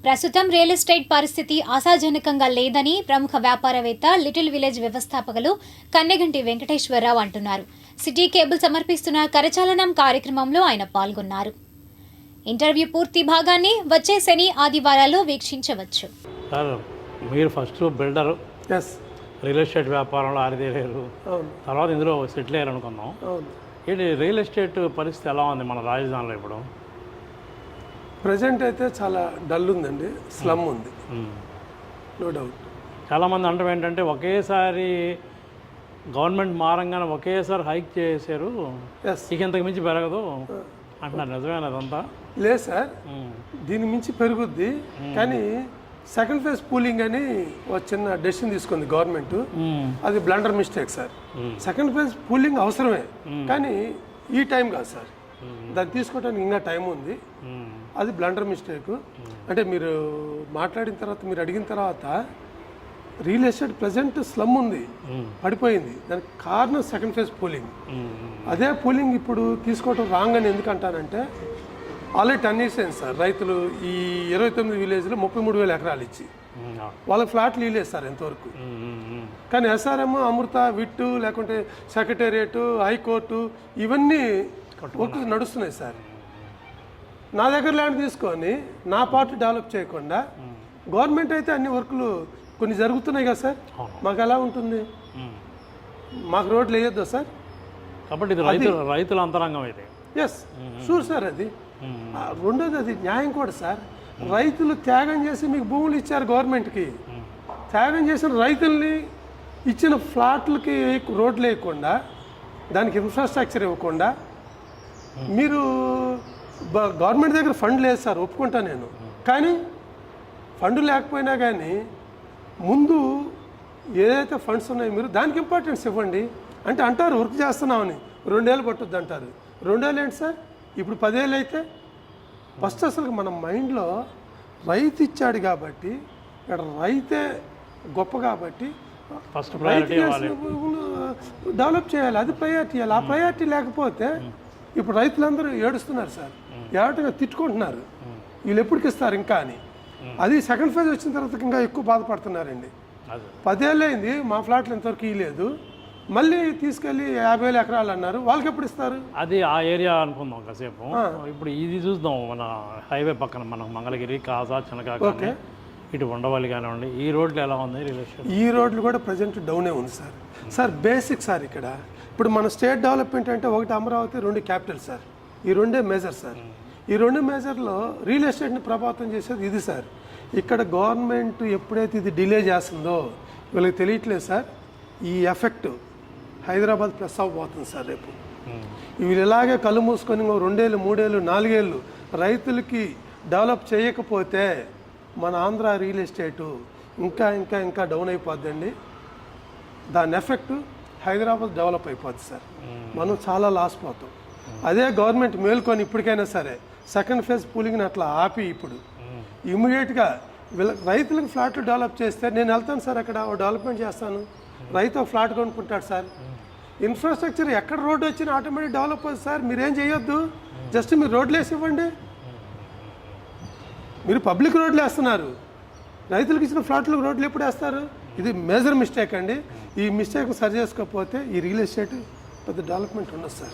ప్రస్తుతం real estate పరిస్థితి ఆశాజనకంగా లేదని ప్రముఖ వ్యాపారవేత్త లిటిల్ విలేజ్ వ్యవస్థాపకులు కన్నెగంటి వెంకటేశ్వరరావు అంటున్నారు. సిటీ కేబుల్ సమర్పిస్తున్న కరచాలనం కార్యక్రమంలో ఆయన పాల్గొన్నారు. ఇంటర్వ్యూ పూర్తి భాగాన్ని వచ్చే శని ఆదివారాల్లో వీక్షించవచ్చు. మీరు ఫస్ట్ బిల్డర్, రియల్ ఎస్టేట్ వ్యాపారంలో ఆరితేరారు, తర్వాత ఇందులో సెటిల్ అయ్యారు అనుకున్నాం. ఏంటి రియల్ ఎస్టేట్ పరిస్థితి ఎలా ఉంది మన రాజధానిలో ఇప్పుడు? ప్రజెంట్ అయితే చాలా డల్ ఉందండి, స్లమ్ ఉంది, నో డౌట్. చాలామంది అంటాం ఏంటంటే ఒకేసారి గవర్నమెంట్ మారంగానే ఒకేసారి హైక్ చేశారు, ఇక ఇంతకు మించి పెరగదు అంటున్నారు. నిజమేనా అదంతా? లేదు సార్, దీని మించి పెరుగుద్ది. కానీ సెకండ్ ఫేజ్ పూలింగ్ అని ఒక చిన్న డెసిషన్ తీసుకుంది గవర్నమెంట్. అది blunder mistake sir. Second phase pooling అవసరమే, కానీ ఈ టైం కాదు సార్. దాన్ని తీసుకోవడానికి ఇంకా టైం ఉంది. అది బ్లండర్ మిస్టేక్. అంటే మీరు మాట్లాడిన తర్వాత, మీరు అడిగిన తర్వాత రియల్ ఎస్టేట్ ప్రజెంట్ స్లమ్ ఉంది, పడిపోయింది. దానికి కారణం సెకండ్ ఫేజ్ పూలింగ్. అదే పూలింగ్ ఇప్పుడు తీసుకోవడం రాంగ్ అని ఎందుకు అంటానంటే, ఆల్రెడీ 10 years అయింది సార్. రైతులు ఈ 29 విలేజ్లో 33,000 ఎకరాలు ఇచ్చి వాళ్ళకి ఫ్లాట్లు ఇవ్వలేదు సార్ ఎంతవరకు. కానీ ఎస్ఆర్ఎం, అమృత, విట్టు, లేకుంటే సెక్రటేరియట్, హైకోర్టు, ఇవన్నీ వర్క్ నడుస్తున్నాయి సార్. నా దగ్గర ల్యాండ్ తీసుకొని నా పార్టీ డెవలప్ చేయకుండా గవర్నమెంట్ అయితే అన్ని వర్కులు కొన్ని జరుగుతున్నాయి కదా సార్. మాకు ఎలా ఉంటుంది? మాకు రోడ్లు వేయొద్దా సార్? కాబట్టి ఇది రైతుల అంతరంగం అయితే. Yes, sure sir. అది రెండోది, అది న్యాయం కూడా సార్. రైతులు త్యాగం చేసి మీకు భూములు ఇచ్చారు గవర్నమెంట్కి. త్యాగం చేసిన రైతుల్ని ఇచ్చిన ఫ్లాట్లకి రోడ్లు వేయకుండా, దానికి ఇన్ఫ్రాస్ట్రక్చర్ ఇవ్వకుండా, మీరు గవర్నమెంట్ దగ్గర ఫండ్ లేదు సార్, ఒప్పుకుంటా నేను. కానీ ఫండ్ లేకపోయినా కానీ ముందు ఏదైతే ఫండ్స్ ఉన్నాయో మీరు దానికి ఇంపార్టెన్స్ ఇవ్వండి. అంటే అంటారు వర్క్ చేస్తున్నామని 2 ఏళ్ళు పట్టుద్ది అంటారు. 2 ఏళ్ళు ఏంటి సార్? ఇప్పుడు 10 ఏళ్ళు అయితే ఫస్ట్ అసలు మన మైండ్లో రైతు ఇచ్చాడు కాబట్టి, ఇక్కడ రైతే గొప్ప కాబట్టి ఫస్ట్ డెవలప్ చేయాలి. అది ప్రయారిటీ ఇవ్వాలి. ఆ ప్రయారిటీ లేకపోతే ఇప్పుడు రైతులందరూ ఏడుస్తున్నారు సార్, ఏటగా తిట్టుకుంటున్నారు, వీళ్ళు ఎప్పటికి ఇస్తారు ఇంకా అని. అది సెకండ్ ఫేజ్ వచ్చిన తర్వాత ఇంకా ఎక్కువ బాధపడుతున్నారండి. 10 ఏళ్ళు అయింది, మా ఫ్లాట్లు ఇంతవరకు ఇవ్వలేదు, మళ్ళీ తీసుకెళ్ళి 50,000 ఎకరాలు అన్నారు, వాళ్ళకి ఎప్పుడు ఇస్తారు? అది ఆ ఏరియా అనుకుందాం కాసేపు. ఇప్పుడు ఇది చూద్దాం, మన హైవే పక్కన మన మంగళగిరి, కాజా, చినకాక, ఇటు ఉండవల్లి కానివ్వండి, ఈ రోడ్లు ఎలా ఉంది? ఈ రోడ్లు కూడా ప్రజెంట్ డౌనే ఉంది సార్. సార్ బేసిక్ సార్, ఇక్కడ ఇప్పుడు మన స్టేట్ డెవలప్మెంట్ అంటే ఒకటి అమరావతి, 2 క్యాపిటల్ సార్. ఈ 2 మేజర్ సార్. ఈ 2 మేజర్లో రియల్ ఎస్టేట్ని ప్రభావితం చేసేది ఇది సార్. ఇక్కడ గవర్నమెంట్ ఎప్పుడైతే ఇది డిలే చేస్తుందో వీళ్ళకి తెలియట్లేదు సార్. ఈ ఎఫెక్ట్ హైదరాబాద్ ప్లస్ అవ్వబోతుంది సార్ రేపు. వీళ్ళు ఇలాగే కళ్ళు మూసుకొని 2 ఏళ్ళు, 3 ఏళ్ళు, 4 ఏళ్ళు రైతులకి డెవలప్ చేయకపోతే మన ఆంధ్ర రియల్ ఎస్టేటు ఇంకా ఇంకా ఇంకా డౌన్ అయిపోద్దండి. దాని ఎఫెక్ట్ హైదరాబాద్ డెవలప్ అయిపోద్ది సార్. మనం చాలా లాస్ పోతాం. అదే గవర్నమెంట్ మేల్కొని ఇప్పటికైనా సరే సెకండ్ ఫేజ్ పూలింగ్ని అట్లా ఆపి ఇప్పుడు ఇమ్మీడియట్గా రైతులకు ఫ్లాట్లు డెవలప్ చేస్తే, నేను వెళ్తాను సార్ అక్కడ డెవలప్మెంట్ చేస్తాను, రైతు ఫ్లాట్ కొనుక్కుంటాడు సార్. ఇన్ఫ్రాస్ట్రక్చర్ ఎక్కడ రోడ్డు వచ్చినా ఆటోమేటిక్ డెవలప్ అవుతుంది సార్. మీరేం చేయొద్దు, జస్ట్ మీరు రోడ్లు వేసి ఇవ్వండి. మీరు పబ్లిక్ రోడ్లు వేస్తున్నారు, రైతులకు ఇచ్చిన ఫ్లాట్లకు రోడ్లు ఎప్పుడు వేస్తారు? ఇది మేజర్ మిస్టేక్ అండి. ఈ మిస్టేక్ సరి చేసుకోకపోతే ఈ రియల్ ఎస్టేట్ పెద్ద డెవలప్మెంట్ ఉండదు సార్.